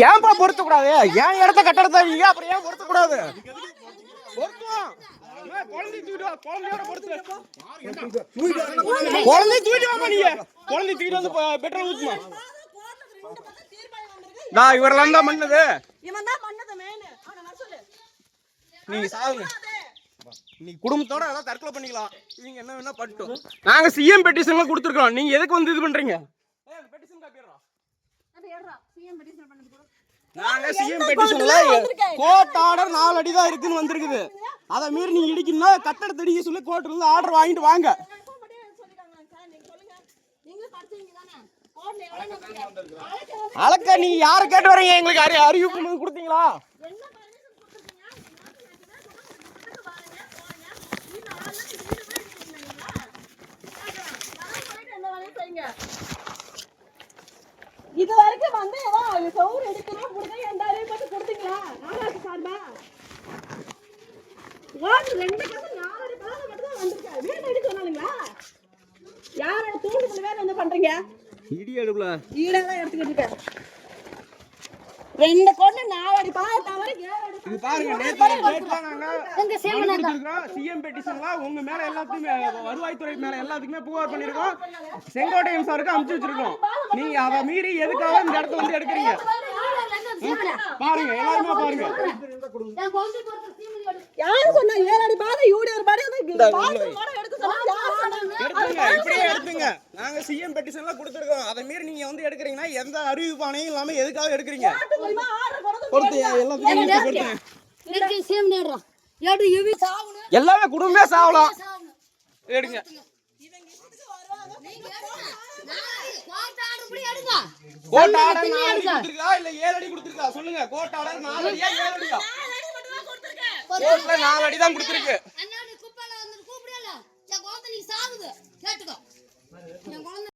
ஏன்பா பொருத்த கூடாது? ஏன் இடத்த கட்டடத்தை அப்புறம் ஏன் பொருத்த கூடாது? குழந்தை தூக்கிட்டு வாமா, நீங்க குழந்தை தூக்கிட்டு வந்து பெட்ரோல் ஊத்துமா. நான் இவரெல்லாம் தான் பண்ணது. நீங்க சாவுங்க, நீ குடும்பத்தோட அதான் தற்கொலை பண்ணிக்கலாம். நீங்க என்ன வேணா பண்ணிட்டோம். நாங்க சிஎம் பெட்டிஷன்லாம் கொடுத்துருக்கோம். நீங்க எதுக்கு வந்து இது பண்றீங்க? நாங்க சிஎம் பெட்டிஷன்ல கோர்ட் ஆர்டர் 4 அடி தான் இருக்குன்னு வந்திருக்குது. அதை மீறி நீங்க இடிக்கணும்னா கட்டடத்தை இடிக்க சொல்லி கோர்ட்ல இருந்து ஆர்டர் வாங்கிட்டு வாங்க. அளக்க நீங்க யாரை கேட்டு வரீங்க? எங்களுக்கு அறிவிப்பு கொடுத்தீங்களா? இது வரைக்கும் வந்து ஏதோ சவுர் எடுக்கணும் முடிஞ்சா எந்த அறிவிப்பு கொடுத்தீங்களா? நாளாச்சு சார்பா வாங்க 2 பக்கம் 4 அடி பாதை மட்டும் தான் வந்திருக்கா. வீடு எடுக்க சொன்னாலுங்களா? யாரோட தூண்டுதல் வேற என்ன பண்றீங்க? இடி எடுக்கல, ஈடெல்லாம் எடுத்துக்கிட்டு இருக்க. 2 கொண்டு 4 அடி பாதை தவிர 7 அடி. இது பாருங்க, நேத்து நாங்க சிஎம் பெட்டிஷன்ல உங்க மேல எல்லாத்துக்குமே வருவாய்த்துறை மேல எல்லாத்துக்குமே புகார் பண்ணிருக்கோம். செங்கோட்டையன் சாருக்கு அனுப்பிச்சு வச்சிருக்கோம். நீங்க அதை மீறி எதுக்காக இந்த இடத்த வந்து எடுக்கிறீங்க? பாருங்க, எல்லாருமே பாருங்க. யாரு சொன்னா 7 அடி பாதை யூடிஆர் பாதை எடுக்க சொன்னா? யாரு சொன்னாங்க? இப்படியே எடுத்துங்க. நாங்க சிஎம் பெட்டிஷன்ல கொடுத்துருக்கோம். அதை மீறி நீங்க வந்து எடுக்கிறீங்கன்னா எந்த அறிவிப்பானையும் இல்லாம எதுக்காக எடுக்கிறீங்க? எல்லாமே குடும்பமே சாவலாம். எடுங்க. கோர்ட் ஆர்டர் 4 அடி கொடுத்திருக்கா இல்ல 7 அடி கொடுத்திருக்கா? சொல்லுங்க. கோர்ட் ஆர்டர் 4 அடியா 7 அடியா? கோர்ட்ல 4 அடி தான் கொடுத்திருக்கு. அண்ணா நீ குப்பைல வந்து கூப்பிடல. என் குழந்தை நீ சாவுது. கேட்டுக்கோ. என் குழந்தை